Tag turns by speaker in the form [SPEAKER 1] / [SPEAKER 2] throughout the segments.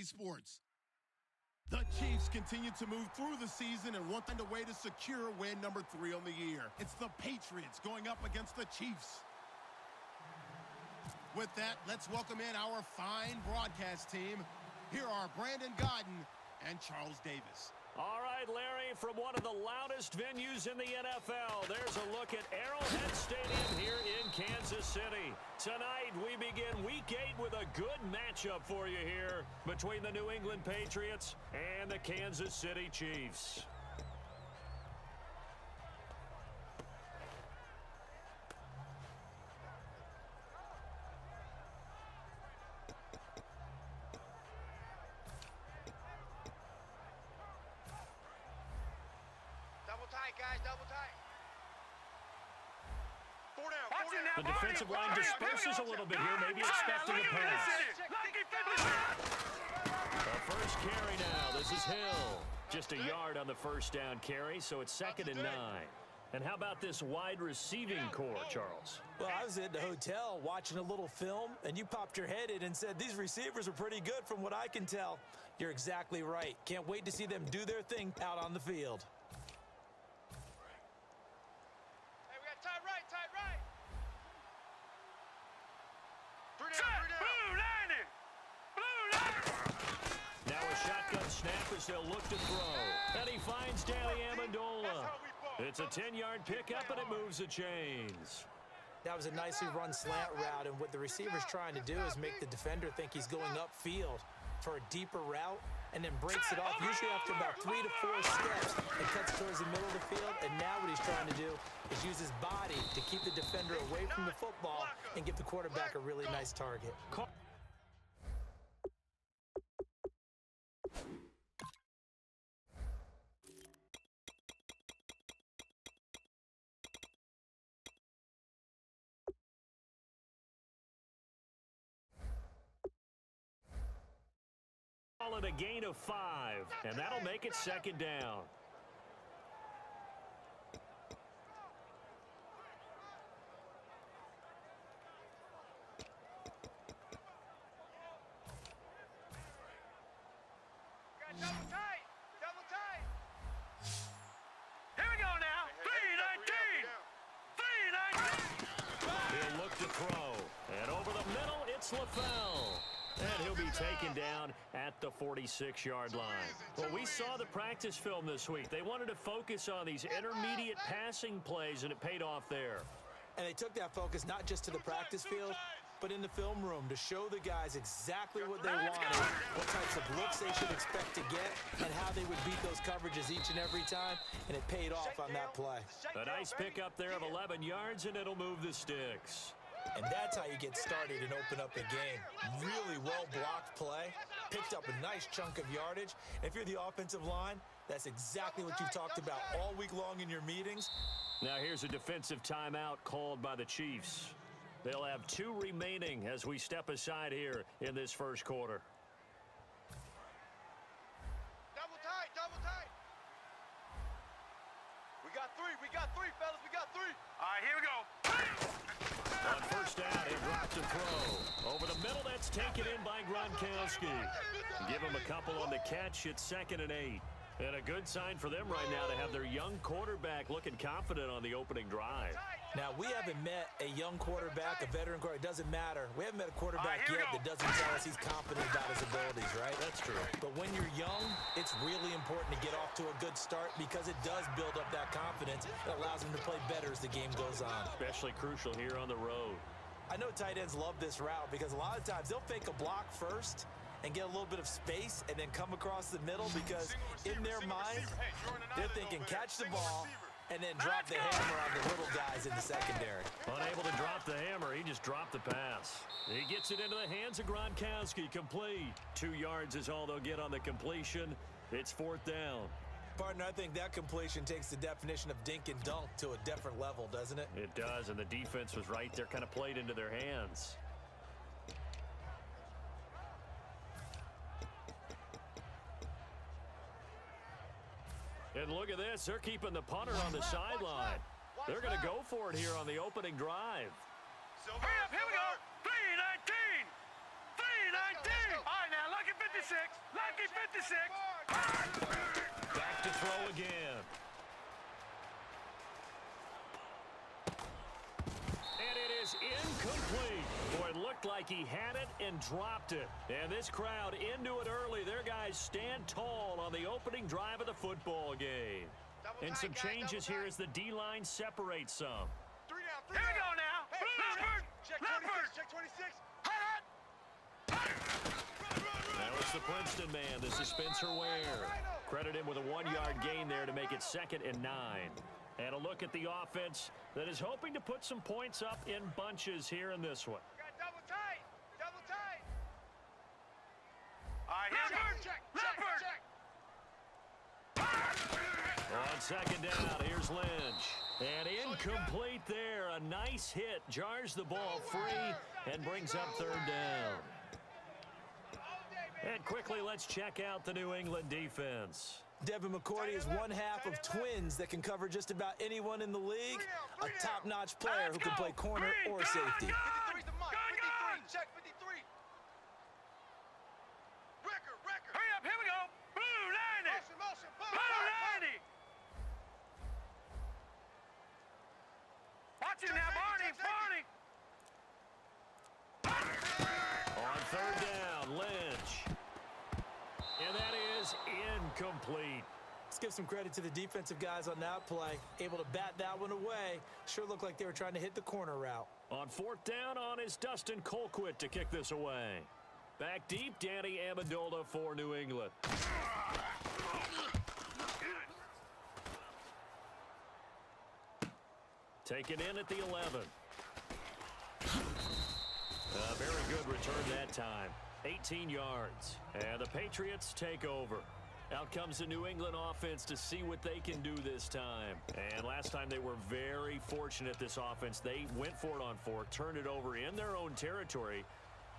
[SPEAKER 1] sports. The Chiefs continue to move through the season and want to find a way to secure win number 3 on the year. It's the Patriots going up against the Chiefs. With that, let's welcome in our fine broadcast team. Here are Brandon Godden and Charles Davis.
[SPEAKER 2] All right, Larry, from one of the loudest venues in the NFL, there's a look at Arrowhead Stadium here in Kansas City. Tonight, we begin Week 8 with a good matchup for you here between the New England Patriots and the Kansas City Chiefs. The defensive line disperses a little bit here, maybe expecting a pass. The first carry now. This is Hill. Just a yard on the first down carry, so it's 2nd and 9. And how about this wide receiving core, Charles?
[SPEAKER 3] Well, I was at the hotel watching a little film, and you popped your head in and said, these receivers are pretty good from what I can tell. You're exactly right. Can't wait to see them do their thing out on the field.
[SPEAKER 2] They'll look to throw, and he finds Danny Amendola. It's a 10-yard pickup, and it moves the chains.
[SPEAKER 3] That was a nicely run slant route, and what the receiver's trying to do is make the defender think he's going upfield for a deeper route, and then breaks it off, usually after about 3 to 4 steps, and cuts towards the middle of the field. And now what he's trying to do is use his body to keep the defender away from the football and give the quarterback a really nice target.
[SPEAKER 2] Call it a gain of 5, and that'll make it 2nd down.
[SPEAKER 4] Double tight. Here we go now. 3-19.
[SPEAKER 2] He'll look to throw, and over the middle, it's LaFell. And he'll be taken down at the 46-yard line. Well, we saw the practice film this week. They wanted to focus on these intermediate passing plays, and it paid off there.
[SPEAKER 3] And they took that focus not just to the practice field, but in the film room to show the guys exactly what they wanted, what types of looks they should expect to get, and how they would beat those coverages each and every time, and it paid off on that play.
[SPEAKER 2] A nice pickup there of 11 yards, and it'll move the sticks.
[SPEAKER 3] And that's how you get started and open up a game. Really well-blocked play, picked up a nice chunk of yardage. And if you're the offensive line, that's exactly what you've talked about all week long in your meetings.
[SPEAKER 2] Now here's a defensive timeout called by the Chiefs. They'll have 2 remaining as we step aside here in this first quarter.
[SPEAKER 4] Double tight. We got three, fellas. We got 3. All right, here we go.
[SPEAKER 2] On first down, he dropped a throw. Over the middle, that's taken in by Gronkowski. Give him a couple on the catch. It's 2nd and 8. And a good sign for them right now to have their young quarterback looking confident on the opening drive.
[SPEAKER 3] Now, we haven't met a young quarterback, a veteran quarterback. It doesn't matter. We haven't met a quarterback yet that doesn't tell us he's confident about his abilities, right?
[SPEAKER 2] That's true.
[SPEAKER 3] But when you're young, it's really important to get off to a good start because it does build up that confidence. It allows him to play better as the game goes on.
[SPEAKER 2] Especially crucial here on the road.
[SPEAKER 3] I know tight ends love this route because a lot of times they'll fake a block first and get a little bit of space and then come across the middle because in their mind, they're thinking catch the ball and then drop the hammer on the little guys in the secondary.
[SPEAKER 2] Unable to drop the hammer, he just dropped the pass. He gets it into the hands of Gronkowski, complete. 2 yards is all they'll get on the completion. It's 4th down.
[SPEAKER 3] Partner, I think that completion takes the definition of dink and dunk to a different level, doesn't it?
[SPEAKER 2] It does, and the defense was right there, kind of played into their hands. And look at this. They're keeping the punter on the sideline. They're going to go for it here on the opening drive.
[SPEAKER 4] Hurry up, here we go. 3-19. 3-19. All right, now, look at 50 56. Lucky 56.
[SPEAKER 2] Back to throw again. And it is incomplete. Boy, it looked like he had it and dropped it. And this crowd into it early. Their guys stand tall on the opening drive of the football game. And some changes here as the D-line separates some.
[SPEAKER 4] Three down. Here we go now. Leopard. Check 26. Check 26.
[SPEAKER 2] Now it's the Princeton man. This is Spencer Ware. Credit him with a 1-yard gain there to make it 2nd and 9. And a look at the offense that is hoping to put some points up in bunches here in this one.
[SPEAKER 4] Got double tight. Double tight. All right, here we go. Check.
[SPEAKER 2] On 2nd down, here's Lynch. And incomplete there. A nice hit. Jars the ball free and brings up 3rd down. And quickly, let's check out the New England defense.
[SPEAKER 3] Devin McCourty is one half of twins that can cover just about anyone in the league. A top-notch player who can play corner or safety.
[SPEAKER 4] 53's the mark. 53. Check 53. Record. Hurry up. Here we go. Blue 90. Motion. Blue 90. Watch it now, Barney.
[SPEAKER 2] On 3rd down, Lynch. And that is incomplete.
[SPEAKER 3] Let's give some credit to the defensive guys on that play. Able to bat that one away. Sure looked like they were trying to hit the corner route.
[SPEAKER 2] On 4th down on is Dustin Colquitt to kick this away. Back deep, Danny Amendola for New England. Taken in at the 11. A very good return that time. 18 yards. And the Patriots take over. Out comes the New England offense to see what they can do this time. And last time they were very fortunate, this offense. They went for it on 4, turned it over in their own territory,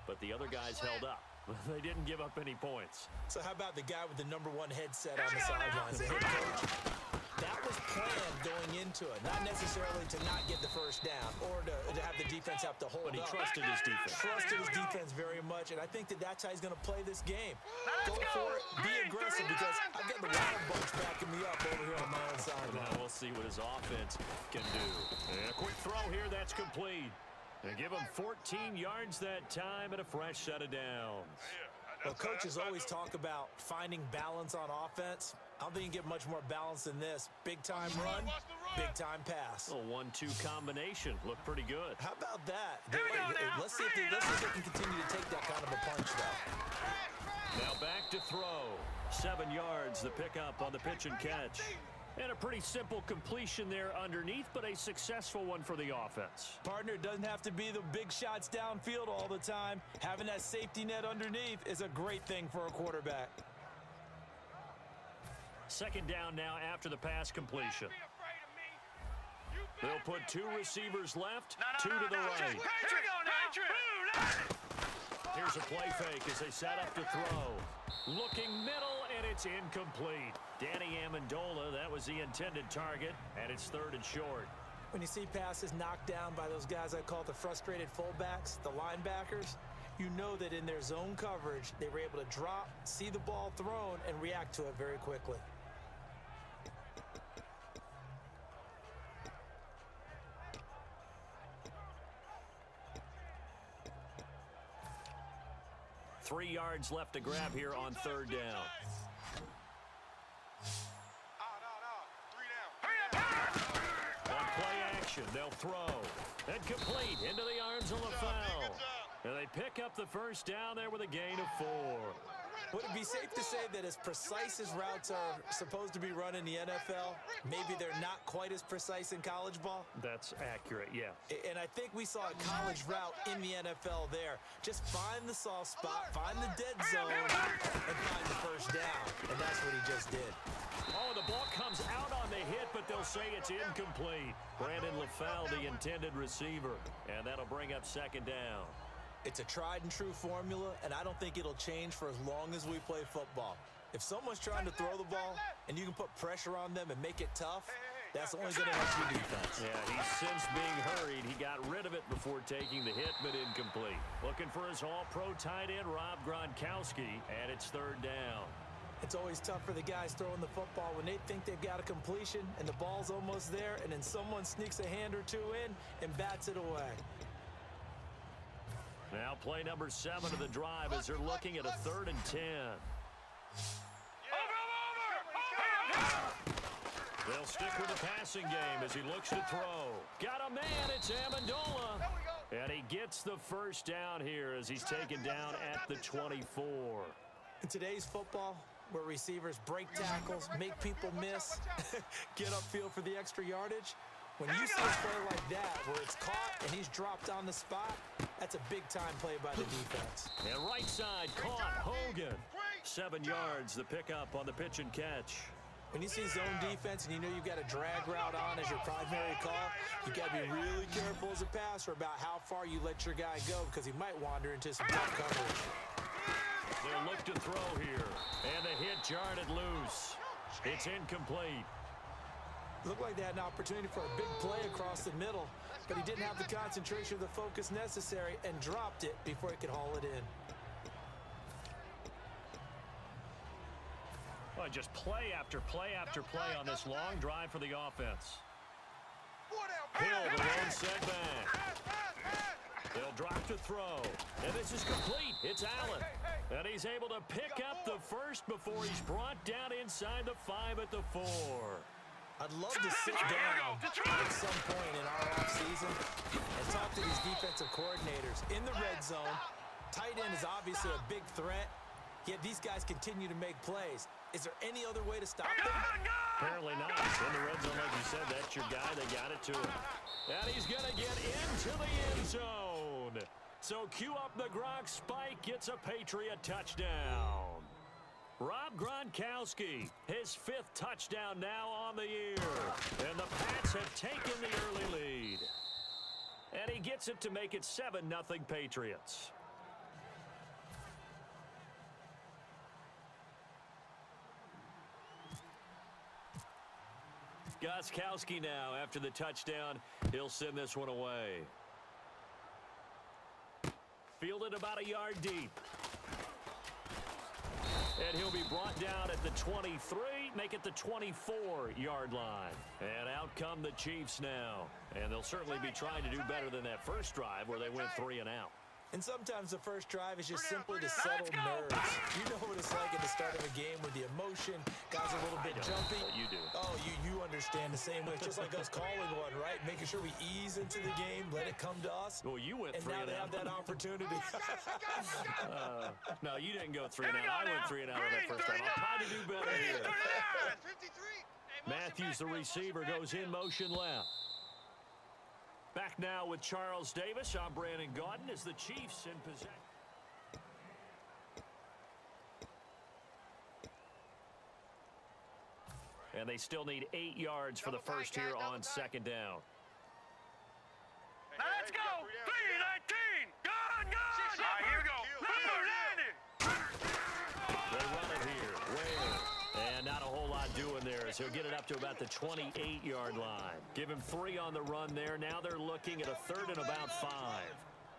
[SPEAKER 2] but the other guys held up. They didn't give up any points.
[SPEAKER 3] So how about the guy with the #1 headset on the sidelines, the head coach? That was planned going into it, not necessarily to not get the first down or to have the defense have to hold up.
[SPEAKER 2] But he trusted his defense.
[SPEAKER 3] Trusted his defense very much, and I think that's how he's going to play this game. Go for it, be aggressive, because I've got the Wild Bunch backing me up over here on my own sideline.
[SPEAKER 2] Now we'll see what his offense can do. And a quick throw here, that's complete. And give him 14 yards that time and a fresh set of downs.
[SPEAKER 3] Well, coaches always talk about finding balance on offense. I don't think you can get much more balance than this. Big-time run, big-time pass.
[SPEAKER 2] A 1-2 combination. Looked pretty good.
[SPEAKER 3] How about that? Let's see if they can continue to take that kind of a punch, though.
[SPEAKER 2] Now back to throw. 7 yards, the pickup on the pitch and catch. And a pretty simple completion there underneath, but a successful one for the offense.
[SPEAKER 3] Partner, it doesn't have to be the big shots downfield all the time. Having that safety net underneath is a great thing for a quarterback.
[SPEAKER 2] 2nd down now after the pass completion. They'll put 2 receivers left, 2 to the right. Here's a play fake as they set up to throw. Looking middle, and it's incomplete. Danny Amendola, that was the intended target, and it's 3rd and short.
[SPEAKER 3] When you see passes knocked down by those guys I call the frustrated fullbacks, the linebackers, you know that in their zone coverage, they were able to drop, see the ball thrown, and react to it very quickly.
[SPEAKER 2] Three yards left to grab here on 3rd down. On play action, they'll throw. And complete into the arms of LaFell. And they pick up the first down there with a gain of 4.
[SPEAKER 3] Would it be safe to say that as precise as routes are supposed to be run in the NFL, maybe they're not quite as precise in college ball?
[SPEAKER 2] That's accurate, yeah.
[SPEAKER 3] And I think we saw a college route in the NFL there. Just find the soft spot, find the dead zone, and find the first down. And that's what he just did.
[SPEAKER 2] Oh, the ball comes out on the hit, but they'll say it's incomplete. Brandon LaFell, the intended receiver. And that'll bring up 2nd down.
[SPEAKER 3] It's a tried-and-true formula, and I don't think it'll change for as long as we play football. If someone's trying to throw the ball and you can put pressure on them and make it tough, That's only going to help your defense.
[SPEAKER 2] Yeah, he's since being hurried. He got rid of it before taking the hit, but incomplete. Looking for his all-pro tight end, Rob Gronkowski, and it's third down.
[SPEAKER 3] It's always tough for the guys throwing the football when they think they've got a completion and the ball's almost there, and then someone sneaks a hand or two in and bats it away.
[SPEAKER 2] Now play number 7 of the drive as they're looking at a 3rd and 10. They'll stick with the passing game as he looks to throw. Got a man, it's Amendola. And he gets the first down here as he's taken down at the 24.
[SPEAKER 3] In today's football, where receivers break tackles, make people miss, get upfield for the extra yardage, when you see a play like that where it's caught and he's dropped on the spot, that's a big-time play by the defense.
[SPEAKER 2] And right side caught, Hogan. 7 yards, the pickup on the pitch and catch.
[SPEAKER 3] When you see zone defense and you know you've got a drag route on as your primary call, you got to be really careful as a passer about how far you let your guy go because he might wander into some tough coverage.
[SPEAKER 2] They'll look to throw here, and the hit jarred it loose. It's incomplete.
[SPEAKER 3] Looked like they had an opportunity for a big play across the middle, but he didn't have the concentration or the focus necessary and dropped it before he could haul it in.
[SPEAKER 2] Well, just play after play after play on this long drive for the offense. Hill, the lone setback. They'll drop to throw, and this is complete. It's Allen, and he's able to pick up the first before he's brought down inside the 5 at the 4.
[SPEAKER 3] I'd love to sit down at some point in our offseason and talk to these defensive coordinators. In the red zone, tight end is obviously a big threat, yet these guys continue to make plays. Is there any other way to stop them?
[SPEAKER 2] Apparently not. In the red zone, like you said, that's your guy. They got it to him. And he's going to get into the end zone. So cue up the Gronk spike, gets a Patriot touchdown. Rob Gronkowski, his 5th touchdown now on the year. And the Pats have taken the early lead. And he gets it to make it 7-0 Patriots. Gostkowski now, after the touchdown, he'll send this one away. Fielded about a yard deep. And he'll be brought down at the 23, make it the 24-yard line. And out come the Chiefs now. And they'll certainly be trying to do better than that first drive where they went 3 and out.
[SPEAKER 3] And sometimes the first drive is just simply to settle nerves. You know what it's like at the start of a game with the emotion. Guys are a little bit jumpy.
[SPEAKER 2] You do.
[SPEAKER 3] Oh, you understand the same way. It's just like us calling one, right? Making sure we ease into the game, let it come to us.
[SPEAKER 2] Well, you went 3 and out.
[SPEAKER 3] And now they have that opportunity.
[SPEAKER 2] No, you didn't go 3 and out. I went 3 and out on that first time. I'll try to do better here. Matthews, the receiver, goes in motion left. Back now with Charles Davis. I'm Brandon Gaudin as the Chiefs in possession. And they still need 8 yards for the first here on 2nd down.
[SPEAKER 4] Now let's go. 3-19. Gone. All right, here we go.
[SPEAKER 2] They run it here. Whalen. And not a whole lot doing there as he'll get it up to about the 28-yard line. Give him 3 on the run there. Now they're looking at a 3rd and about 5.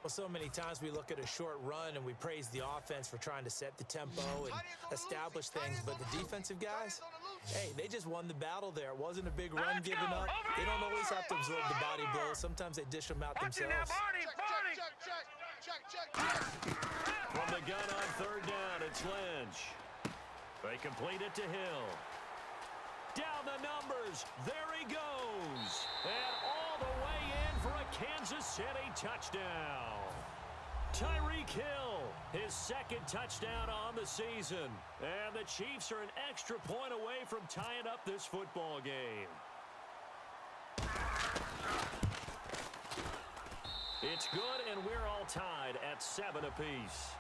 [SPEAKER 3] Well, so many times we look at a short run and we praise the offense for trying to set the tempo and establish things. But the defensive guys, hey, they just won the battle there. It wasn't a big run given up. They don't always have to absorb the body blows. Sometimes they dish them out themselves.
[SPEAKER 2] From the gun on 3rd down, it's Lynch. They complete it to Hill. Down the numbers. There he goes. And all the way in for a Kansas City touchdown. Tyreek Hill, his 2nd touchdown on the season. And the Chiefs are an extra point away from tying up this football game. It's good, and we're all tied at 7 apiece.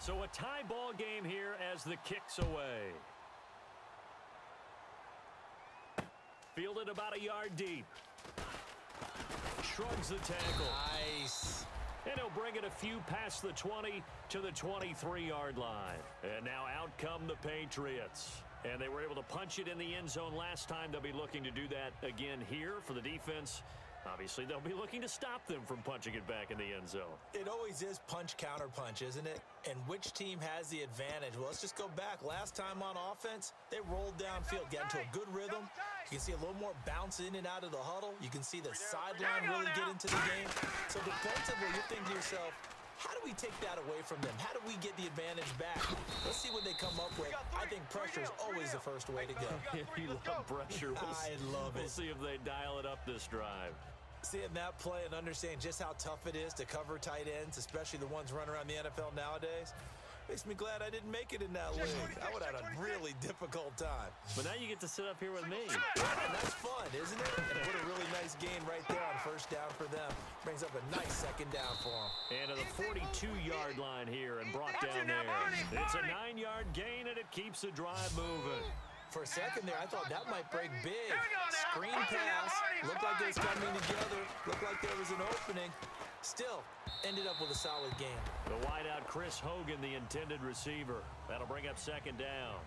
[SPEAKER 2] So a tie ball game here as the kick's away. Fielded about a yard deep. Shrugs the tackle.
[SPEAKER 3] Nice.
[SPEAKER 2] And And he'll bring it a few past the 20 to the 23-yard line. And now out come the Patriots. And they were able to punch it in the end zone last time. They'll be looking to do that again here for the defense. Obviously, they'll be looking to stop them from punching it back in the end zone. It always is punch-counter-punch, isn't it? And which team has the advantage? Well, let's just go back. Last time on offense, they rolled downfield, got into a good rhythm. You can see a little more bounce in and out of the huddle. You can see the sideline really get into the game. So defensively, you're thinking to yourself, how do we take that away from them? How do we get the advantage back? Let's see what they come up with. I think pressure is always the first way to go. You love pressure. I love it. We'll see if they dial it up this drive. Seeing that play and understanding just how tough it is to cover tight ends, especially the ones running around the NFL nowadays, makes me glad I didn't make it in that league. I would have had a really difficult time. But now you get to sit up here with me. And that's fun, isn't it? And what a really nice gain right there on first down for them. Brings up a nice second down for them. And to the 42-yard line here and brought down there. It's a 9-yard gain, and it keeps the drive moving. For a second there, I thought that might break big. Screen pass. Looked like it was coming together. Looked like there was an opening. Still, ended up with a solid game. The wideout, Chris Hogan, the intended receiver. That'll bring up second down.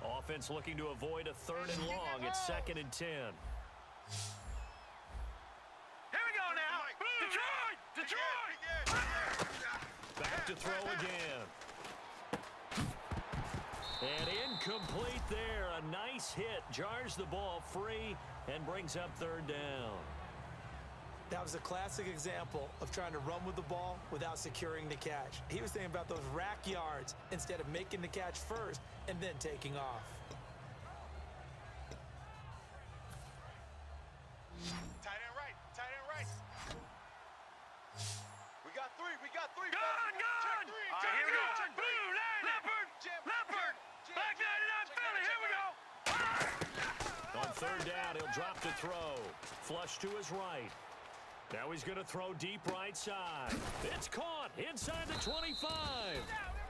[SPEAKER 2] Offense looking to avoid a 3rd and long. It's 2nd and 10.
[SPEAKER 4] Here we go now. Detroit! Detroit!
[SPEAKER 2] Back to throw again. And incomplete there. A nice hit. Jars the ball free and brings up 3rd down. That was a classic example of trying to run with the ball without securing the catch. He was thinking about those rack yards instead of making the catch first and then taking off.
[SPEAKER 4] Tight end right. Tight end right. We got three. Gun! All right, here we go. Blue, Leopard. Leopard. Back 99 Philly. Here we go.
[SPEAKER 2] On 3rd down, he'll drop to throw. Flush to his right. Now he's going to throw deep right side. It's caught inside the 25.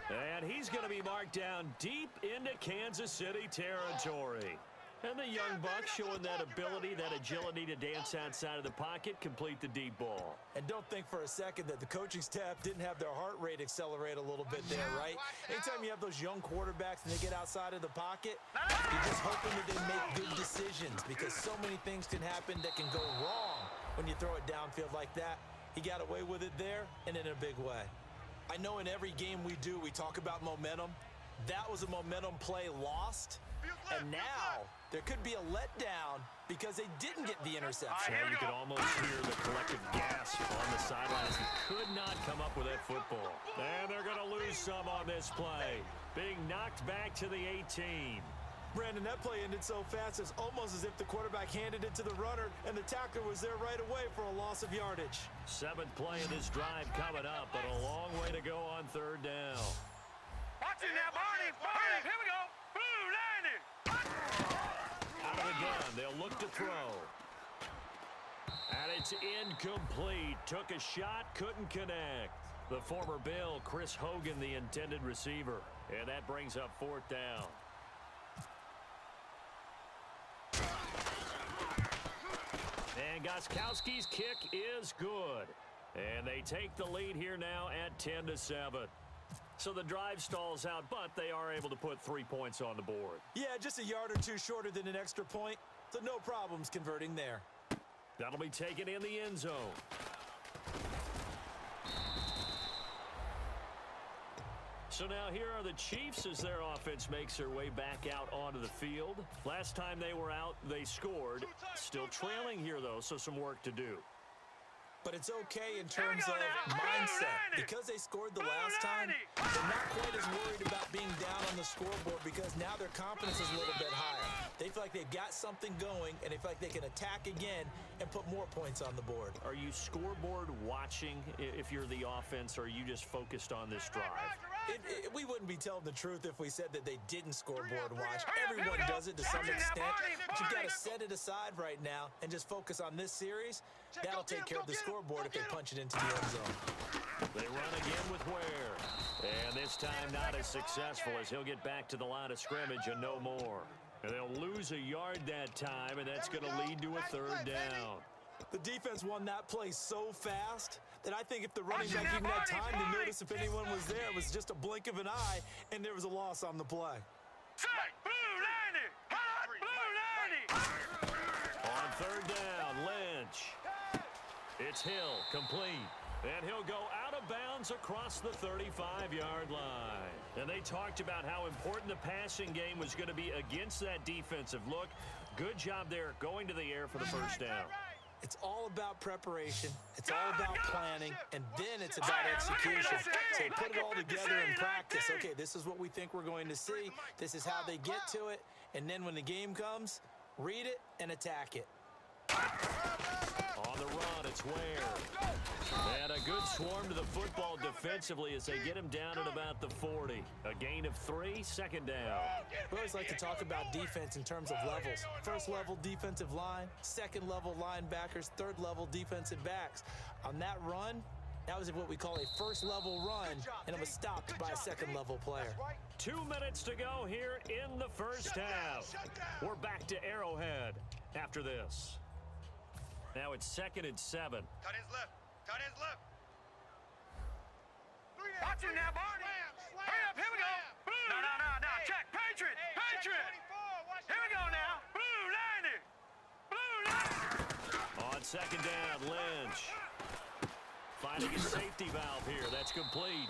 [SPEAKER 2] And he's going to be marked down deep into Kansas City territory. And the young buck showing that ability, that agility to dance outside of the pocket, complete the deep ball. And don't think for a second that the coaching staff didn't have their heart rate accelerate a little bit there, right? Anytime you have those young quarterbacks and they get outside of the pocket, you're just hoping that they make good decisions because so many things can happen that can go wrong when you throw it downfield like that. He got away with it there and in a big way. I know in every game we do, we talk about momentum. That was a momentum play lost. And now there could be a letdown because they didn't get the interception. You could almost hear the collective gasp on the sidelines. He could not come up with that football. And they're going to lose some on this play. Being knocked back to the 18. Brandon, that play ended so fast, it's almost as if the quarterback handed it to the runner and the tackler was there right away for a loss of yardage. 7th play of this drive coming up, but a long way to go on 3rd down.
[SPEAKER 4] Watch it now, Barney. Here we go. Blue, landing.
[SPEAKER 2] Out of the gun, they'll look to throw. And it's incomplete. Took a shot, couldn't connect. The former Bill, Chris Hogan, the intended receiver. And that brings up 4th down. And Gostkowski's kick is good. And they take the lead here now at 10-7. So the drive stalls out, but they are able to put 3 points on the board. Yeah, just a yard or two shorter than an extra point, so no problems converting there. That'll be taken in the end zone. So now here are the Chiefs as their offense makes their way back out onto the field. Last time they were out, they scored. Still trailing here, though, so some work to do. But it's okay in terms of mindset. Because they scored the last time, they're not quite as worried about being down on the scoreboard because now their confidence is a little bit higher. They feel like they've got something going, and they feel like they can attack again and put more points on the board. Are you scoreboard watching if you're the offense, or are you just focused on this drive? We wouldn't be telling the truth if we said that they didn't scoreboard watch. Everyone does it to some extent, but you've got to set it aside right now and just focus on this series. That'll take care of the scoreboard if they punch it into the end zone. They run again with Ware. And this time not as successful as he'll get back to the line of scrimmage and no more. And they'll lose a yard that time, and that's going to lead to a third down.
[SPEAKER 3] The defense won that play so fast that I think if the running back even had time to notice if anyone was there, it was just a blink of an eye, and there was a loss on the play.
[SPEAKER 2] On third down, Lynch. It's Hill, complete. And he'll go out of bounds across the 35-yard line. And they talked about how important the passing game was going to be against that defensive look. Good job there going to the air for the first down.
[SPEAKER 3] It's all about preparation. It's all about planning. And then it's about execution. So put it all together in practice. Okay, this is what we think we're going to see. This is how they get to it. And then when the game comes, read it and attack it.
[SPEAKER 2] On the run, it's Ware. And a good swarm to the football defensively as they get him down at about the 40. A gain of 3, second down.
[SPEAKER 3] We always like to talk about defense in terms of levels. First level defensive line, second level linebackers, third level defensive backs. On that run, that was what we call a first level run, and it was stopped by a second level player.
[SPEAKER 2] 2 minutes to go here in the first half. We're back to Arrowhead after this. Now it's 2nd and 7.
[SPEAKER 4] Cut his left. Cut his left. Watch him now, Barney. Hurry up. Here we go. No. Check. Patriot. Here we go now. Blue 90.
[SPEAKER 2] On second down, Lynch. Finding a safety valve here. That's complete.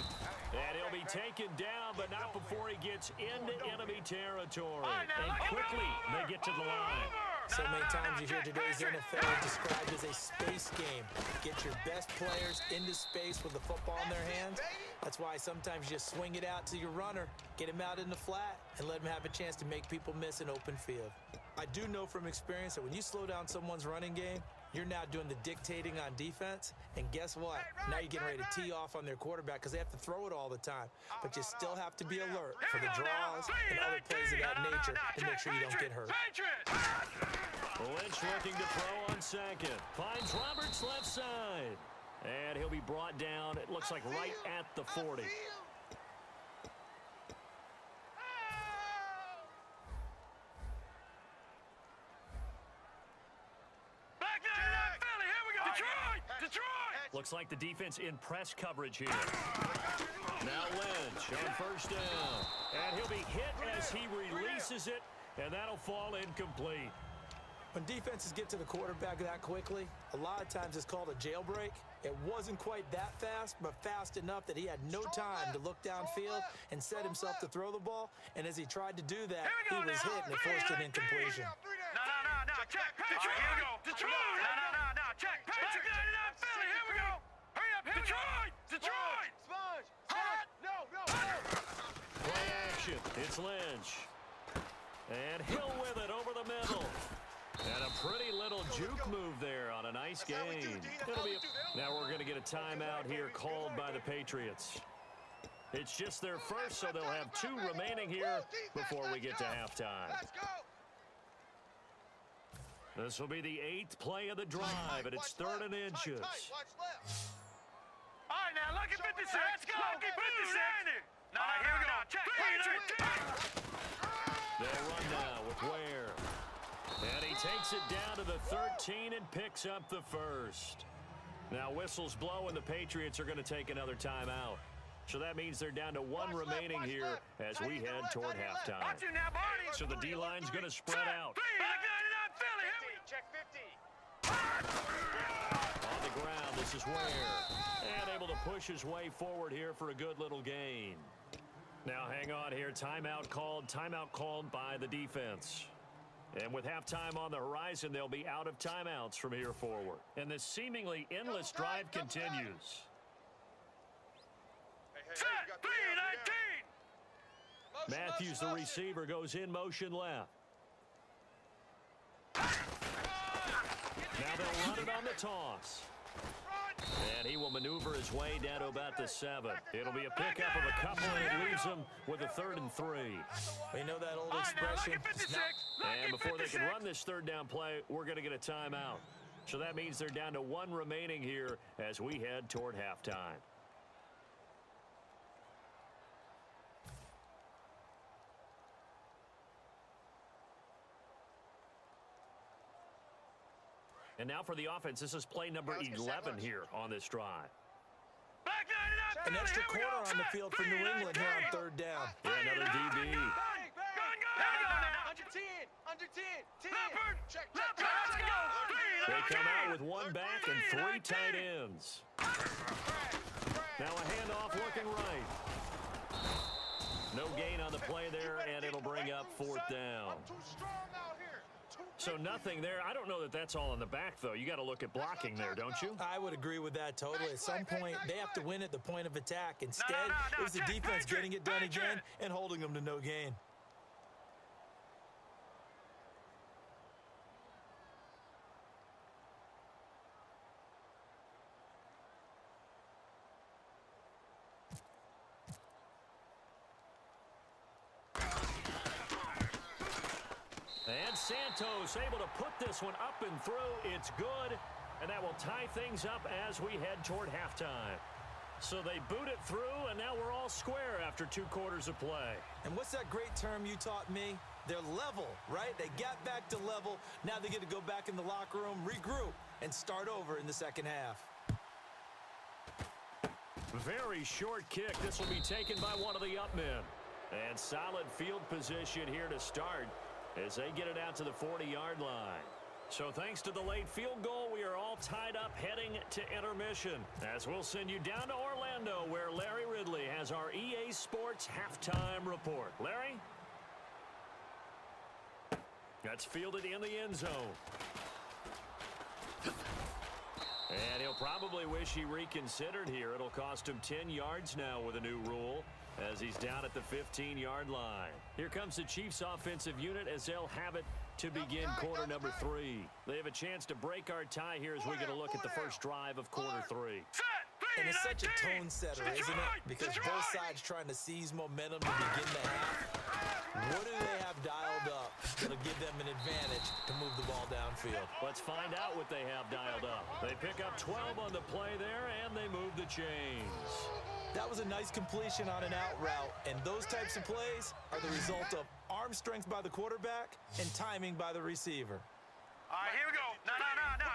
[SPEAKER 2] And he'll be taken down, but not before he gets into enemy territory. And quickly, they get to the line.
[SPEAKER 3] So many times you hear today's NFL described as a space game. Get your best players into space with the football in their hands. That's why sometimes you just swing it out to your runner, get him out in the flat, and let him have a chance to make people miss an open field. I do know from experience that when you slow down someone's running game, you're now doing the dictating on defense, and guess what? Now you're getting ready to tee off on their quarterback because they have to throw it all the time. But you still have to be alert for the draws and other plays of that nature to make sure you don't get hurt.
[SPEAKER 2] Lynch looking to throw on second. Finds Roberts left side. And he'll be brought down, it looks like right at the 40. Looks like the defense in press coverage here. Now Lynch on first down. And he'll be hit as he releases it, and that'll fall incomplete.
[SPEAKER 3] When defenses get to the quarterback that quickly, a lot of times it's called a jailbreak. It wasn't quite that fast, but fast enough that he had no time to look downfield and set himself to throw the ball. And as he tried to do that, he was hit and it forced an incompletion.
[SPEAKER 4] No. Check. Patriot. Here we go. Detroit. No. Check. Patriot. Philly. Here we go. Hurry up. Detroit. Sponge. Hot. No.
[SPEAKER 2] Play action. It's Lynch. And Hill with it over the middle. And a pretty little juke move there on a nice gain. Now we're going to get a timeout here called by the Patriots. It's just their first, so they'll have 2 remaining here before we get to halftime. This will be the 8th play of the drive, and it's 3rd and inches.
[SPEAKER 4] All right, now look at 56. Let's go. Look at 56. No, here we go. Check. Patriot.
[SPEAKER 2] They'll run now with Ware. And he takes it down to the 13 and picks up the first. Now whistles blow and the Patriots are going to take another timeout. So that means they're down to 1 remaining here as we head toward halftime. So the D-line's going to spread out.
[SPEAKER 4] Check 50.
[SPEAKER 2] On the ground, this is Ware. And able to push his way forward here for a good little gain. Now hang on here. Timeout called by the defense. And with halftime on the horizon, they'll be out of timeouts from here forward. And this seemingly endless drive continues.
[SPEAKER 4] Set. 3-19.
[SPEAKER 2] Matthews, the receiver, goes in motion left. Now they'll run it on the toss. And he will maneuver his way down to about the 7. It'll be a pickup of a couple, and it leaves him with a 3rd and 3.
[SPEAKER 3] We know that old expression.
[SPEAKER 2] And before they can run this 3rd down play, we're going to get a timeout. So that means they're down to 1 remaining here as we head toward halftime. And now for the offense, this is play number 11 here on this drive.
[SPEAKER 4] Back 99,
[SPEAKER 3] An extra
[SPEAKER 4] here we
[SPEAKER 3] quarter
[SPEAKER 4] go.
[SPEAKER 3] on the field for New England here on third down.
[SPEAKER 2] Yeah, another DB.
[SPEAKER 4] Under 10, under 10, 10. Leopard, check, let's go.
[SPEAKER 2] They come out with one back and 3 tight ends. Now a handoff looking right. No gain on the play there, and it'll bring up fourth down. So nothing there. I don't know that that's all in the back, though. You got to look at blocking there, don't you?
[SPEAKER 3] I would agree with that totally. At some point, they have to win at the point of attack. Instead, it was the defense getting it done again and holding them to no gain.
[SPEAKER 2] And Santos able to put this one up and through. It's good, and that will tie things up as we head toward halftime. So they boot it through, and now we're all square after 2 quarters of play.
[SPEAKER 3] And what's that great term you taught me? They're level, right? They got back to level. Now they get to go back in the locker room, regroup, and start over in the second half.
[SPEAKER 2] Very short kick. This will be taken by one of the up men. And solid field position here to start as they get it out to the 40-yard line. So thanks to the late field goal, we are all tied up heading to intermission. As we'll send you down to Orlando, where Larry Ridley has our EA Sports halftime report. Larry? That's fielded in the end zone. And he'll probably wish he reconsidered here. It'll cost him 10 yards now with a new rule as he's down at the 15-yard line. Here comes the Chiefs offensive unit as they'll have it to begin quarter number 3. They have a chance to break our tie here as we get a look at the first drive of quarter 3.
[SPEAKER 3] And it's such a tone setter, isn't it? Because both sides trying to seize momentum to begin the half. What do they have dialed up that'll give them an advantage to move the ball downfield?
[SPEAKER 2] Let's find out what they have dialed up. They pick up 12 on the play there, and they move the chains.
[SPEAKER 3] That was a nice completion on an out route, and those types of plays are the result of arm strength by the quarterback and timing by the receiver.
[SPEAKER 4] All right, here we go. No.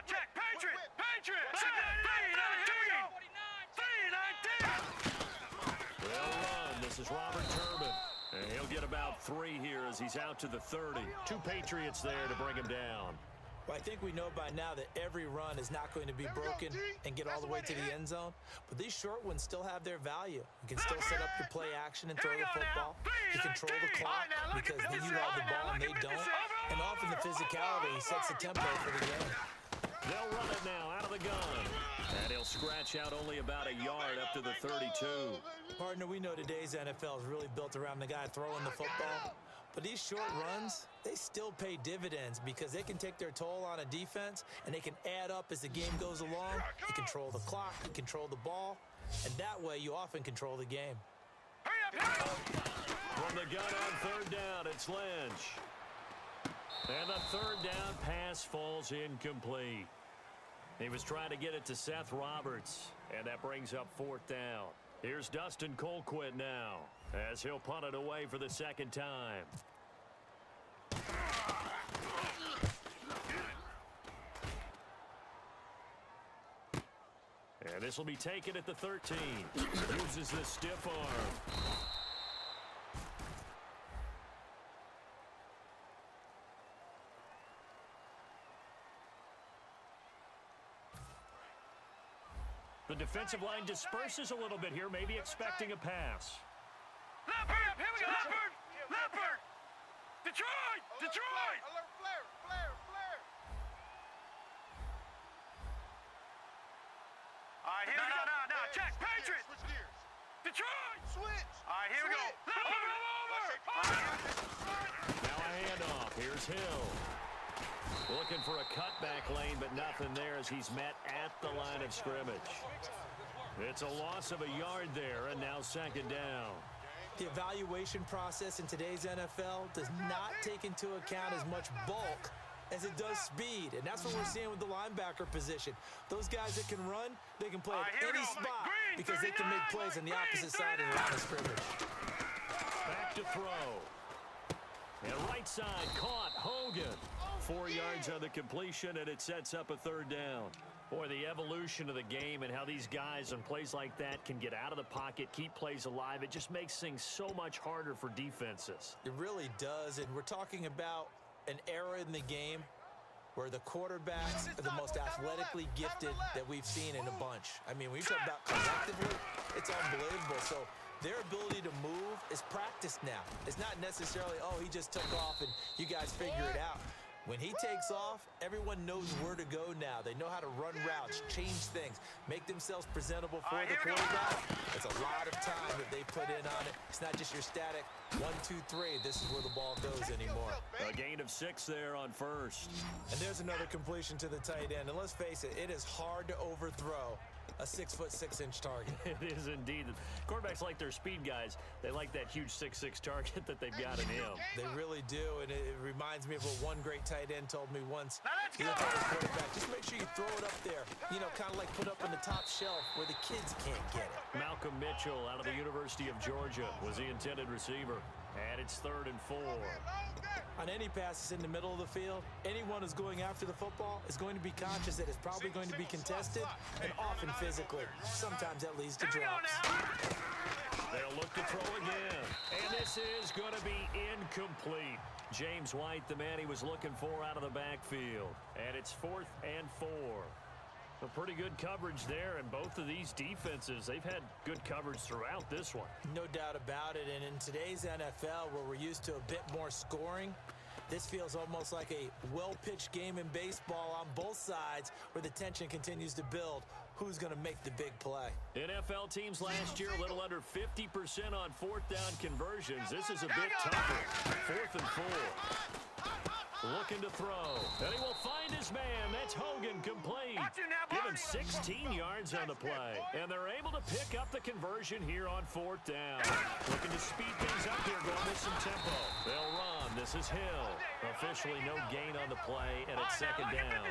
[SPEAKER 4] Check. Patriot.
[SPEAKER 2] Well run. This is Robert Turbin. And he'll get about 3 here as he's out to the 30. 2 Patriots there to bring him down.
[SPEAKER 3] Well, I think we know by now that every run is not going to be broken and get all the way to the end zone. But these short ones still have their value. You can still set up your play action and throw the football. You control the clock because then you have the ball and they don't. And often the physicality sets the tempo for the game.
[SPEAKER 2] They'll run it now out of the gun. And he'll scratch out only about a yard up to the 32.
[SPEAKER 3] Partner, we know today's NFL is really built around the guy throwing the football. But these short runs, they still pay dividends because they can take their toll on a defense and they can add up as the game goes along. You control the clock, you control the ball, and that way you often control the game.
[SPEAKER 2] From the gun on third down, it's Lynch. And the third down pass falls incomplete. He was trying to get it to Seth Roberts, and that brings up fourth down. Here's Dustin Colquitt now, as he'll punt it away for the second time. And this will be taken at the 13. Uses the stiff arm. The defensive line disperses a little bit here, maybe expecting a pass.
[SPEAKER 4] Leopard, here we go. Leopard. Detroit.
[SPEAKER 5] Alert, flare.
[SPEAKER 4] All right, here we go. Now, check. Patriot.
[SPEAKER 5] Switch gears.
[SPEAKER 4] Detroit.
[SPEAKER 5] Switch.
[SPEAKER 4] All right, here we go. Leopard,
[SPEAKER 2] Now a handoff. Here's Hill. Looking for a cutback lane, but nothing there as he's met at the line of scrimmage. It's a loss of a yard there, and now second down.
[SPEAKER 3] The evaluation process in today's NFL does not take into account as much bulk as it does speed, and that's what we're seeing with the linebacker position. Those guys that can run, they can play at any spot because they can make plays on the opposite side of the line of scrimmage.
[SPEAKER 2] Back to throw. And right side caught Hogan. 4 yards on the completion, and it sets up a third down. Boy, the evolution of the game and how these guys on plays like that can get out of the pocket, keep plays alive, it just makes things so much harder for defenses.
[SPEAKER 3] It really does, and we're talking about an era in the game where the quarterbacks are the most athletically gifted that we've seen in a bunch. I mean, when you talk about collectively, it's unbelievable. So their ability to move is practiced now. It's not necessarily, oh, he just took off and you guys figure it out. When he takes off, everyone knows where to go now. They know how to run routes, change things, make themselves presentable for the quarterback. It's a lot of time that they put in on it. It's not just your static 1, 2, 3. This is where the ball goes anymore.
[SPEAKER 2] A gain of 6 there on first.
[SPEAKER 3] And there's another completion to the tight end. And let's face it, it is hard to overthrow a 6'6" target.
[SPEAKER 2] It is indeed. Quarterbacks like their speed guys. They like that huge 6'6" target that they've got in him.
[SPEAKER 3] They really do, and it reminds me of what one great tight end told me once. He told his quarterback, just make sure you throw it up there. You know, kind of like put up on the top shelf where the kids can't get it.
[SPEAKER 2] Malcolm Mitchell out of the University of Georgia was the intended receiver. And it's 3rd and 4.
[SPEAKER 3] On any passes in the middle of the field, anyone who's going after the football is going to be conscious that it's probably going to be contested and often physically. Sometimes that leads to drops.
[SPEAKER 2] They'll look to throw again. And this is going to be incomplete. James White, the man he was looking for out of the backfield. And it's 4th and 4. A pretty good coverage there, and both of these defenses, they've had good coverage throughout this one.
[SPEAKER 3] No doubt about it, and in today's NFL, where we're used to a bit more scoring, this feels almost like a well-pitched game in baseball on both sides where the tension continues to build. Who's going to make the big play?
[SPEAKER 2] NFL teams last year a little under 50% on 4th down conversions. This is a bit tougher. 4th and 4. Looking to throw. And he will find his man. That's Hogan, complete. Give him 16 yards on the play. And they're able to pick up the conversion here on 4th down. Looking to speed things up here, going with some tempo. They'll run. This is Hill. Officially no gain on the play, and it's 2nd down.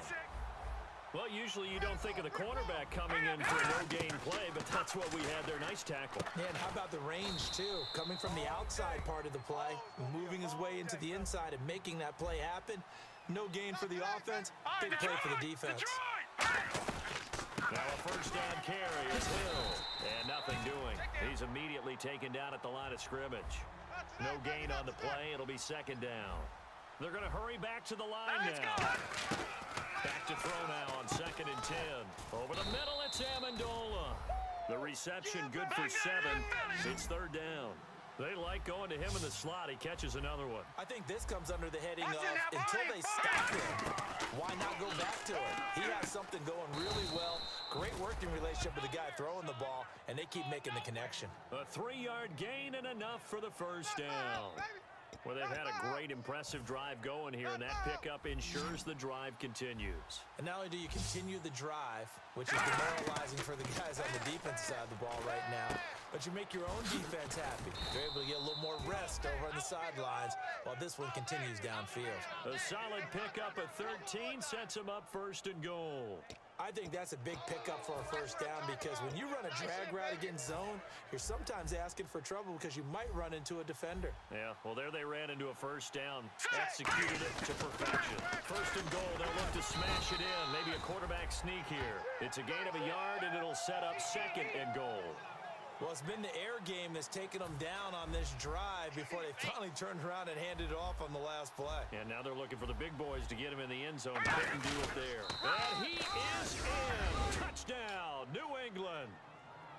[SPEAKER 2] Well, usually you don't think of the cornerback coming in for a no-gain play, but that's what we had there. Nice tackle.
[SPEAKER 3] Yeah, and how about the range, too? Coming from the outside part of the play, moving his way into the inside and making that play happen. No gain for the offense, big play for the defense.
[SPEAKER 2] Now a 1st down carry. It's Hill. And nothing doing. He's immediately taken down at the line of scrimmage. No gain on the play. It'll be 2nd down. They're going to hurry back to the line now. Back to throw now on 2nd and 10. Over the middle, it's Amendola. The reception good for 7. It's 3rd down. They like going to him in the slot. He catches another one.
[SPEAKER 3] I think this comes under the heading of until they stop him, why not go back to it? He has something going really well. Great working relationship with the guy throwing the ball, and they keep making the connection.
[SPEAKER 2] A 3-yard gain and enough for the 1st down. Well, they've had a great, impressive drive going here, and that pickup ensures the drive continues.
[SPEAKER 3] And not only do you continue the drive, which is demoralizing for the guys on the defensive side of the ball right now, but you make your own defense happy. They're able to get a little more rest over on the sidelines while this one continues downfield.
[SPEAKER 2] A solid pickup of 13 sets them up 1st and goal.
[SPEAKER 3] I think that's a big pickup for a 1st down because when you run a drag route against zone, you're sometimes asking for trouble because you might run into a defender.
[SPEAKER 2] Yeah, well, there they ran into a 1st down. Executed it to perfection. 1st and goal, they'll look to smash it in. Maybe a quarterback sneak here. It's a gain of a yard, and it'll set up 2nd and goal.
[SPEAKER 3] Well, it's been the air game that's taken them down on this drive before they finally turned around and handed it off on the last play.
[SPEAKER 2] And now they're looking for the big boys to get him in the end zone. Couldn't do it there. And he is in. Touchdown, New England.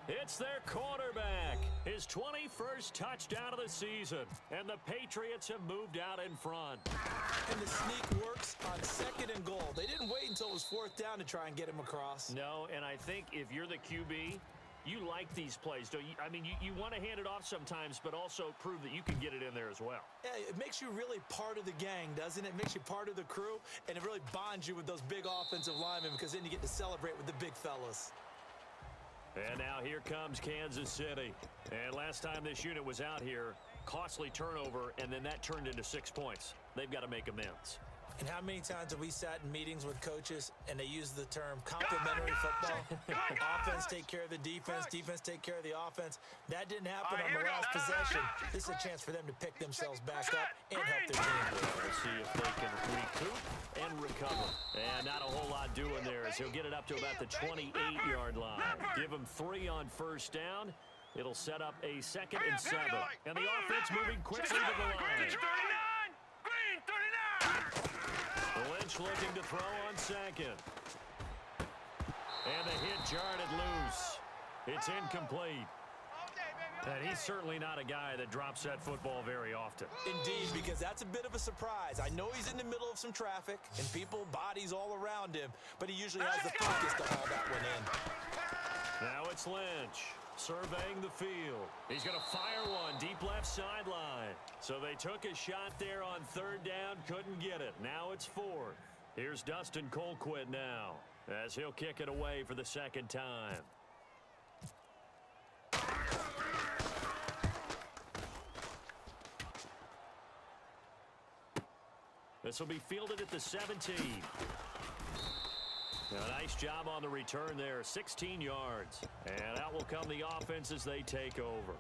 [SPEAKER 2] It's their quarterback. His 21st touchdown of the season. And the Patriots have moved out in front.
[SPEAKER 3] And the sneak works on 2nd and goal. They didn't wait until it was 4th down to try and get him across.
[SPEAKER 2] No, and I think if you're the QB, you like these plays, don't you? I mean, you want to hand it off sometimes, but also prove that you can get it in there as well.
[SPEAKER 3] Yeah, it makes you really part of the gang, doesn't it? It makes you part of the crew, and it really bonds you with those big offensive linemen because then you get to celebrate with the big fellas.
[SPEAKER 2] And now here comes Kansas City. And last time this unit was out here, costly turnover, and then that turned into 6 points. They've got to make amends.
[SPEAKER 3] And how many times have we sat in meetings with coaches and they use the term complementary football? Offense take care of the defense, defense take care of the offense. That didn't happen on the last possession. This is a chance for them to pick themselves back up and help their team
[SPEAKER 2] doing there as he'll get it up to about the 28-yard line. Give him 3 on first down. It'll set up a 2nd and 7. And the offense moving quickly to the line.
[SPEAKER 4] Green 39.
[SPEAKER 2] Lynch looking to throw on 2nd. And the hit jarred it loose. It's incomplete. And he's certainly not a guy that drops that football very often.
[SPEAKER 3] Indeed, because that's a bit of a surprise. I know he's in the middle of some traffic and people, bodies all around him, but he usually has the focus to haul that one in.
[SPEAKER 2] Now it's Lynch surveying the field. He's going to fire one deep left sideline. So they took a shot there on 3rd down, couldn't get it. Now it's 4th. Here's Dustin Colquitt now as he'll kick it away for the 2nd time. This will be fielded at the 17. A nice job on the return there, 16 yards. And out will come the offense as they take over.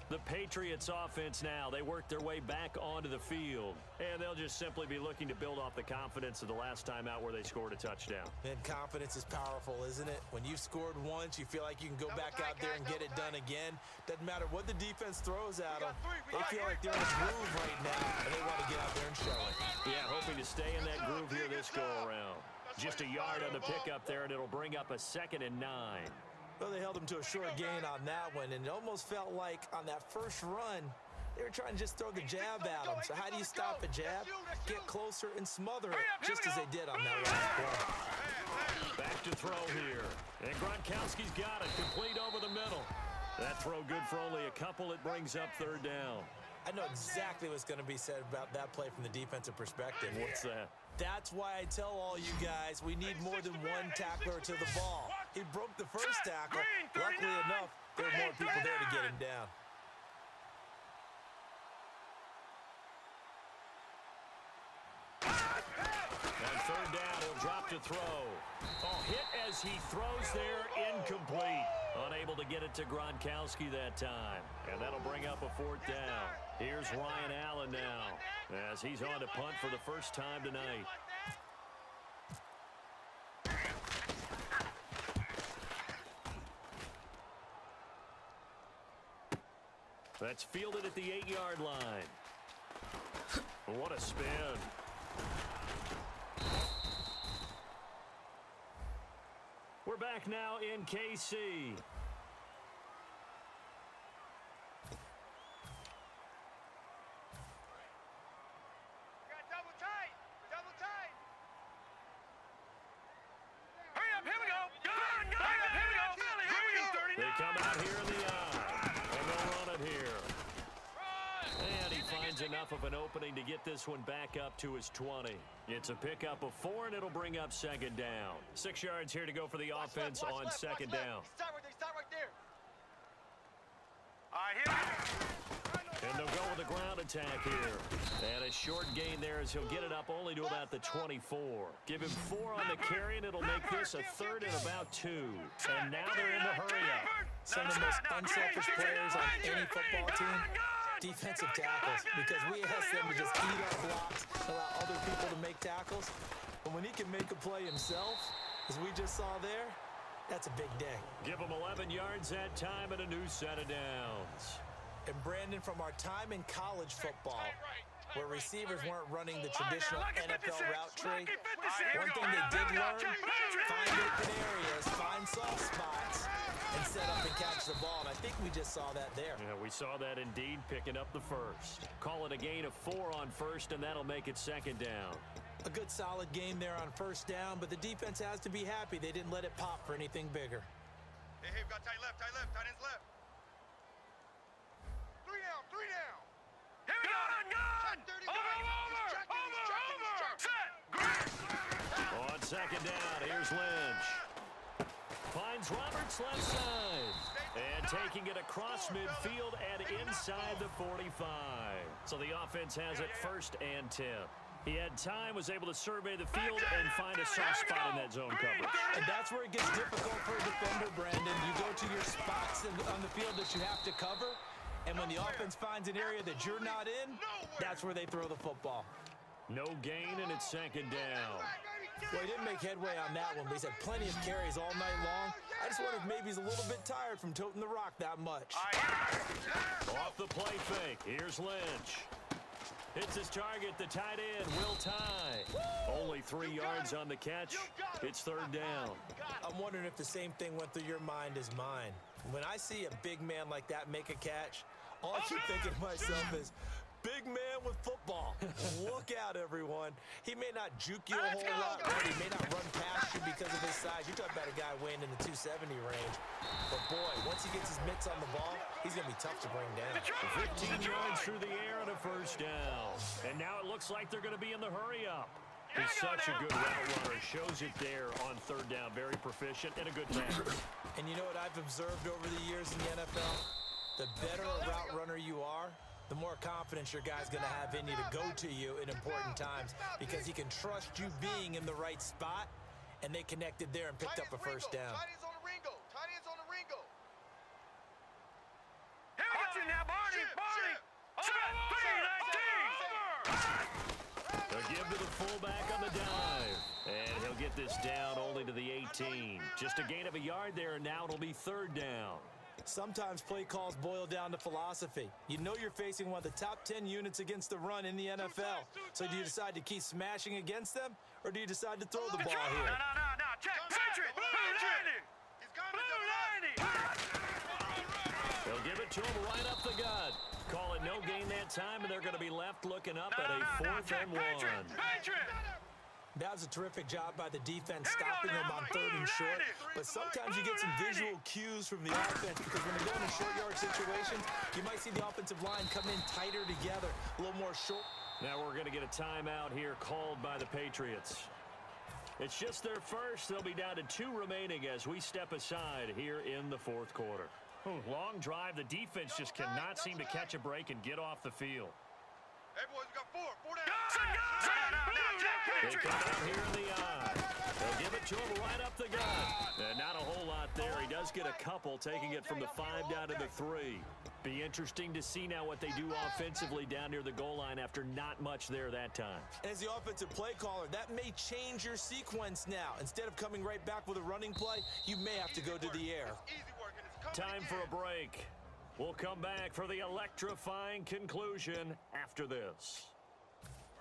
[SPEAKER 2] The Patriots offense now, they work their way back onto the field. And they'll just simply be looking to build off the confidence of the last time out where they scored a touchdown.
[SPEAKER 3] And confidence is powerful, isn't it? When you've scored once, you feel like you can go back out there and get it done again. Doesn't matter what the defense throws at them. They feel like they're in a groove right now, and they want to get out there and show it.
[SPEAKER 2] Yeah, hoping to stay in that groove here this go-around. Just a yard on the pickup there, and it'll bring up a 2nd and 9.
[SPEAKER 3] Well, they held him to a short gain on that one, and it almost felt like on that first run, they were trying to just throw the jab at him. So how do you stop a jab? Get closer and smother it, just as they did on that last play.
[SPEAKER 2] Back to throw here. And Gronkowski's got it, complete over the middle. That throw good for only a couple. It brings up 3rd down.
[SPEAKER 3] I know exactly what's going to be said about that play from the defensive perspective.
[SPEAKER 2] What's that?
[SPEAKER 3] That's why I tell all you guys we need more than one tackler to the ball. He broke the first tackle. Luckily enough, there were more people there to get him down.
[SPEAKER 2] On 3rd down, he'll drop to throw. Oh, hit as he throws there, incomplete. Unable to get it to Gronkowski that time. And that'll bring up a 4th down. Here's Ryan Allen now as he's on to punt for the first time tonight. That's fielded at the 8-yard line. What a spin. We're back now in KC. They come out here in the eye, and they'll run it here. And he finds enough of an opening to get this one back up to his 20. It's a pickup of 4, and it'll bring up 2nd down. 6 yards here to go for the offense on 2nd down.
[SPEAKER 5] Stop right there.
[SPEAKER 2] And they'll go with a ground attack here. And a short gain there as he'll get it up only to about the 24. Give him 4 on the carry, and it'll make this a 3rd and about 2. And now they're in the hurry-up.
[SPEAKER 3] Some of the most unselfish players on any football team, defensive tackles, because we ask them to just eat our blocks, allow other people to make tackles. But when he can make a play himself, as we just saw there, that's a big day.
[SPEAKER 2] Give him 11 yards that time and a new set of downs.
[SPEAKER 3] And Brandon, from our time in college football, where receivers weren't running the traditional NFL route tree, one thing they did learn, find open areas, find soft spots, and set up and catch the ball. And I think we just saw that there.
[SPEAKER 2] Yeah, we saw that indeed, picking up the first. Call it a gain of 4 on first, and that'll make it 2nd down.
[SPEAKER 3] A good solid game there on first down, but the defense has to be happy they didn't let it pop for anything bigger.
[SPEAKER 5] Hey, we got tight left, tight ends left. 3 down.
[SPEAKER 4] Here we go. Gun. Over.
[SPEAKER 2] On 2nd down, here's Lynch. Finds Roberts left side. And taking it across midfield and inside the 45. So the offense has it 1st and 10. He had time, was able to survey the field and find a soft spot in that zone coverage.
[SPEAKER 3] And that's where it gets difficult for a defender, Brandon. You go to your spots on the field that you have to cover, and when the offense finds an area that you're not in, that's where they throw the football.
[SPEAKER 2] No gain, and it's 2nd down.
[SPEAKER 3] Well, he didn't make headway on that one, but he's had plenty of carries all night long. I just wonder if maybe he's a little bit tired from toting the rock that much.
[SPEAKER 2] Off the play fake, here's Lynch. Hits his target, the tight end, Will Tye. Only 3 yards on the catch. It's third down.
[SPEAKER 3] I'm wondering if the same thing went through your mind as mine. When I see a big man like that make a catch, all I keep thinking to myself is, big man with football. Look out, everyone. He may not juke you a whole lot, or he may not run past you because of his size. You're talking about a guy weighing in the 270 range. But, boy, once he gets his mitts on the ball, he's going to be tough to bring down.
[SPEAKER 2] 15 yards through the air and a first down. And now it looks like they're going to be in the hurry-up. He's such a good route runner. Shows it there on third down. Very proficient and a good pass.
[SPEAKER 3] And you know what I've observed over the years in the NFL? The better a route runner you are, the more confidence your guy's going to have in you to go to you in important times because he can trust you being in the right spot, and they connected there and picked up a first down.
[SPEAKER 5] Tight ends on the Ringo. Tight ends on the Ringo.
[SPEAKER 4] Here we go now, Barney.
[SPEAKER 2] They'll give to the fullback on the dive. And he'll get this down only to the 18. Just a gain of a yard there, and now it'll be third down.
[SPEAKER 3] Sometimes play calls boil down to philosophy. You know you're facing one of the top 10 units against the run in the NFL. So do you decide to keep smashing against them, or do you decide to throw the ball here?
[SPEAKER 4] No. Check. Patriot.
[SPEAKER 5] He's coming.
[SPEAKER 2] They'll give it to him right up the gut. Call it no gain that time, and they're going to be left looking up at a 4th and 1.
[SPEAKER 4] Patriot.
[SPEAKER 3] That was a terrific job by the defense stopping them on 3rd and short. But sometimes you get some visual cues from the offense because when they're going in short yard situations, you might see the offensive line come in tighter together, a little more short.
[SPEAKER 2] Now we're going to get a timeout here called by the Patriots. It's just their first. They'll be down to 2 remaining as we step aside here in the 4th quarter. Long drive. The defense just cannot seem to catch a break and get off the field.
[SPEAKER 5] Hey, boys, we got 4. 4 down.
[SPEAKER 2] They come out here in the eye. They'll give it to him right up the gut. And not a whole lot there. He does get a couple, taking it from the 5 down to the 3. Be interesting to see now what they do offensively down near the goal line after not much there that time.
[SPEAKER 3] And as the offensive play caller, that may change your sequence now. Instead of coming right back with a running play, you may have to go to the air.
[SPEAKER 5] Easy work, and it's coming
[SPEAKER 2] Time for a break. We'll come back for the electrifying conclusion after this.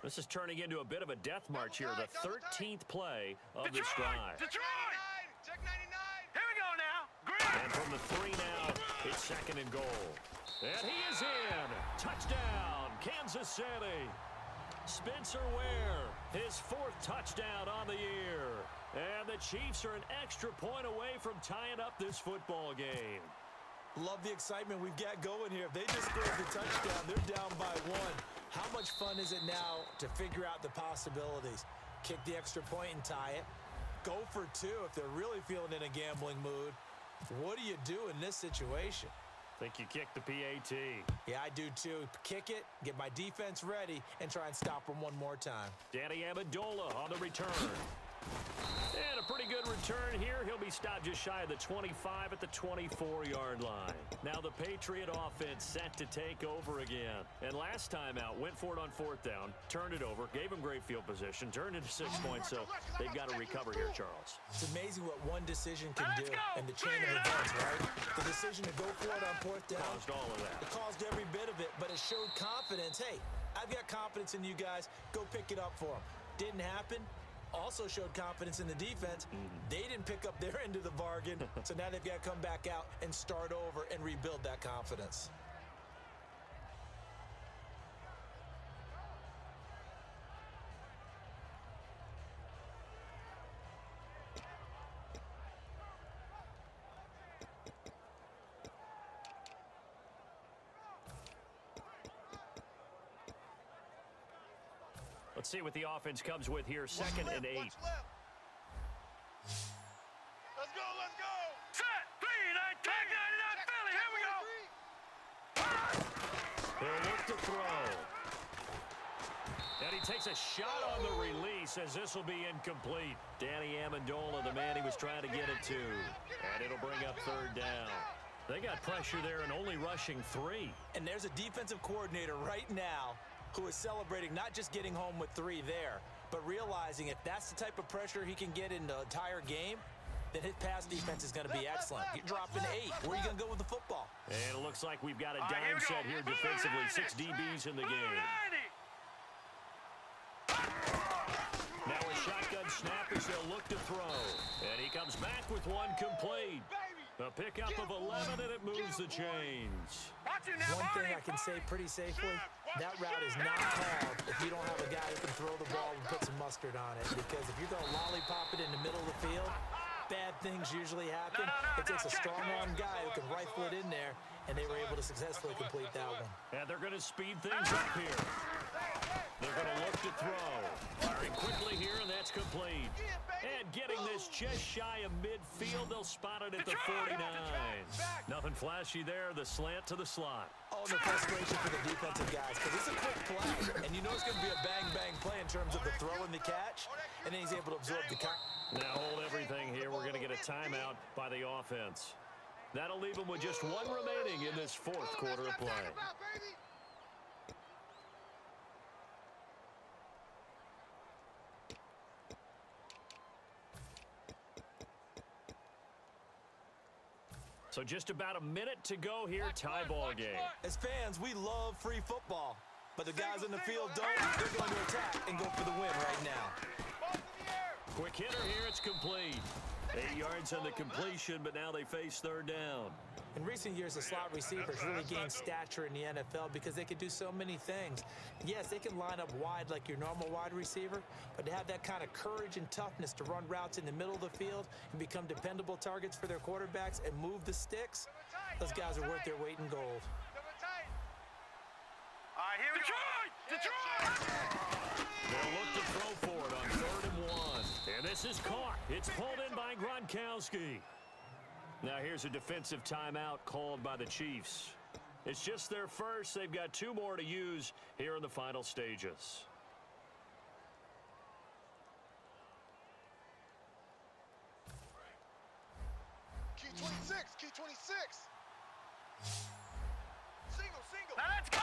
[SPEAKER 2] This is turning into a bit of a death march here, the 13th play of this drive.
[SPEAKER 4] Detroit.
[SPEAKER 5] Check 99.
[SPEAKER 4] Here we go now.
[SPEAKER 2] And from the 3 now, it's 2nd and goal. And he is in. Touchdown, Kansas City. Spencer Ware, his 4th touchdown on the year. And the Chiefs are an extra point away from tying up this football game.
[SPEAKER 3] Love the excitement we've got going here. If they just scored the touchdown, they're down by 1. How much fun is it now to figure out the possibilities? Kick the extra point and tie it. Go for 2 if they're really feeling in a gambling mood. What do you do in this situation?
[SPEAKER 2] Think you kick the PAT.
[SPEAKER 3] Yeah, I do too. Kick it, get my defense ready, and try and stop them one more time.
[SPEAKER 2] Danny Amendola on the return. And a pretty good return here. He'll be stopped just shy of the 25 at the 24-yard line. Now the Patriot offense set to take over again. And last time out, went for it on 4th down, turned it over, gave him great field position, turned into 6 points, so they've got to recover here, Charles.
[SPEAKER 3] It's amazing what one decision can do and the chain of events, right? The decision to go for it on 4th down.
[SPEAKER 2] Caused all of that.
[SPEAKER 3] It caused every bit of it, but it showed confidence. Hey, I've got confidence in you guys. Go pick it up for them. Didn't happen. Also showed confidence in the defense. They didn't pick up their end of the bargain, so now they've got to come back out and start over and rebuild that confidence.
[SPEAKER 2] Let's see what the offense comes with here. 2nd and 8.
[SPEAKER 5] Let's go.
[SPEAKER 4] Set. 3, 99 Philly. Here we go.
[SPEAKER 2] He'll look to throw. And he takes a shot on the release as this will be incomplete. Danny Amendola, the man he was trying to get it to. And it'll bring up 3rd down. They got pressure there and only rushing 3.
[SPEAKER 3] And there's a defensive coordinator right now who is celebrating not just getting home with 3 there, but realizing if that's the type of pressure he can get in the entire game, then his pass defense is going to be excellent. You're dropping 8. Where are you going to go with the football?
[SPEAKER 2] And it looks like we've got a dime set here defensively. 6 DBs in the game. Now a shotgun snap as they'll look to throw. And he comes back with one complete. A pickup of 11, and it moves the chains.
[SPEAKER 3] One thing I can say pretty safely, that route is not called if you don't have a guy who can throw the ball and put some mustard on it. Because if you're going to lollipop it in the middle of the field, bad things usually happen. It takes a strong-arm guy who can rifle it in there, and they were able to successfully complete that one.
[SPEAKER 2] And they're going to speed things up here. They're going to look to throw. Firing quickly here, and that's complete. And getting this just shy of midfield, they'll spot it at the 49. Nothing flashy there, the slant to the slot.
[SPEAKER 3] Oh, and the frustration for the defensive guys, because it's a quick play, and you know it's going to be a bang-bang play in terms of the throw and the catch, and then he's able to absorb the count.
[SPEAKER 2] Now hold everything here. We're going to get a timeout by the offense. That'll leave them with just one remaining in this fourth quarter of play. So just about a minute to go here, tie ball game.
[SPEAKER 3] As fans, we love free football, but the guys in the field don't. They're going to attack and go for the win right now.
[SPEAKER 2] Quick hitter here, it's complete. 8 yards on the completion, but now they face third down.
[SPEAKER 3] In recent years, the slot receivers really gained stature in the NFL because they can do so many things. Yes, they can line up wide like your normal wide receiver, but to have that kind of courage and toughness to run routes in the middle of the field and become dependable targets for their quarterbacks and move the sticks, those guys are worth their weight in gold.
[SPEAKER 4] All right, here we go. Detroit!
[SPEAKER 2] They'll look to throw for it on 3rd and 1. And this is caught. It's pulled in by Gronkowski. Now here's a defensive timeout called by the Chiefs. It's just their first. They've got 2 more to use here in the final stages.
[SPEAKER 5] Key 26, key 26. Single.
[SPEAKER 4] Now let's go!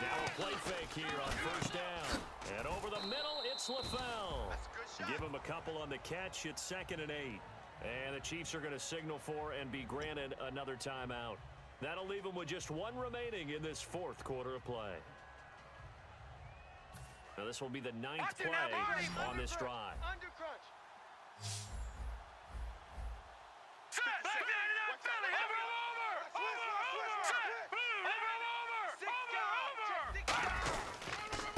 [SPEAKER 2] Now a play fake here on 1st down. And over the middle, it's LaFell.
[SPEAKER 5] That's a good shot.
[SPEAKER 2] Give him a couple on the catch. It's 2nd and 8. And the Chiefs are going to signal for and be granted another timeout. That'll leave them with just 1 remaining in this 4th quarter of play. Now this will be the 9th play on this drive.
[SPEAKER 5] Under crunch.
[SPEAKER 4] Set! Back 99 Philly! Over!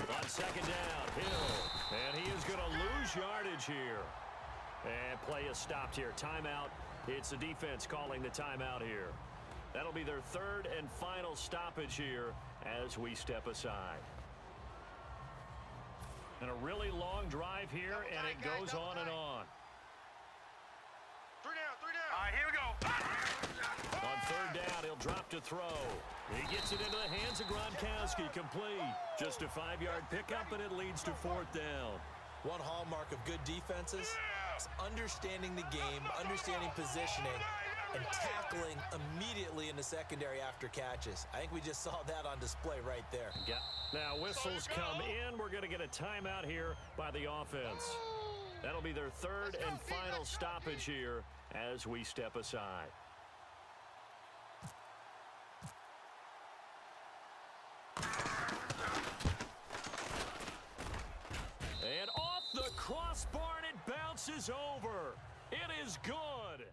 [SPEAKER 2] On 2nd down, Hill. And he is going to lose yardage here. And play is stopped here. Timeout. It's the defense calling the timeout here. That'll be their 3rd and final stoppage here as we step aside. And a really long drive here, and it goes on and on.
[SPEAKER 5] 3 down.
[SPEAKER 4] All right, here we go.
[SPEAKER 2] On 3rd down, he'll drop to throw. He gets it into the hands of Gronkowski, complete. Just a 5-yard pickup, and it leads to 4th down.
[SPEAKER 3] One hallmark of good defenses is understanding the game, understanding positioning, and tackling immediately in the secondary after catches. I think we just saw that on display right there.
[SPEAKER 2] Yeah. Now whistles come in. We're going to get a timeout here by the offense. That'll be their 3rd and final stoppage here as we step aside. And off the crossbar, and it bounces over. It is good.